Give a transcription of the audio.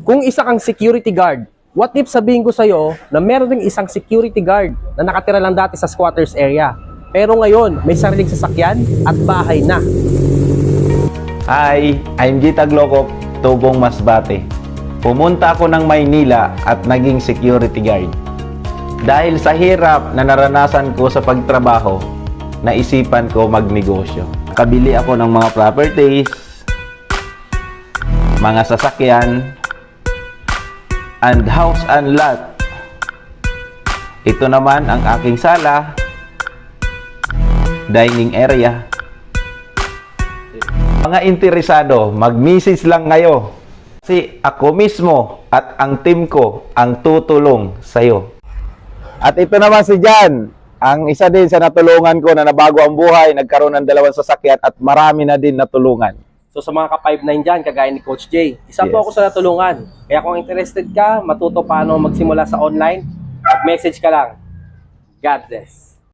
Kung isa kang security guard, what if sabihin ko sa'yo na meron ding isang security guard na nakatira lang dati sa squatters area, pero ngayon may sariling sasakyan at bahay na? Hi, I'm Gita Glocop, Tubong Masbate. Pumunta ako ng Maynila at naging security guard. Dahil sa hirap na naranasan ko sa pagtrabaho, naisipan ko magnegosyo. Kabili ako ng mga properties, mga sasakyan, and house and lot. Ito naman ang aking sala, dining area. Mga interesado, mag-message lang kayo. Kasi ako mismo at ang team ko ang tutulong sa'yo. At ito naman si Jan, ang isa din sa natulungan ko na nabago ang buhay, nagkaroon ng 2 sasakyan at marami na din natulungan. So sa mga ka-5'9 dyan, kagaya ni Coach Jay, isa po Yes. ako sa natulungan. Kaya kung interested ka, matuto paano magsimula sa online, message ka lang. God bless.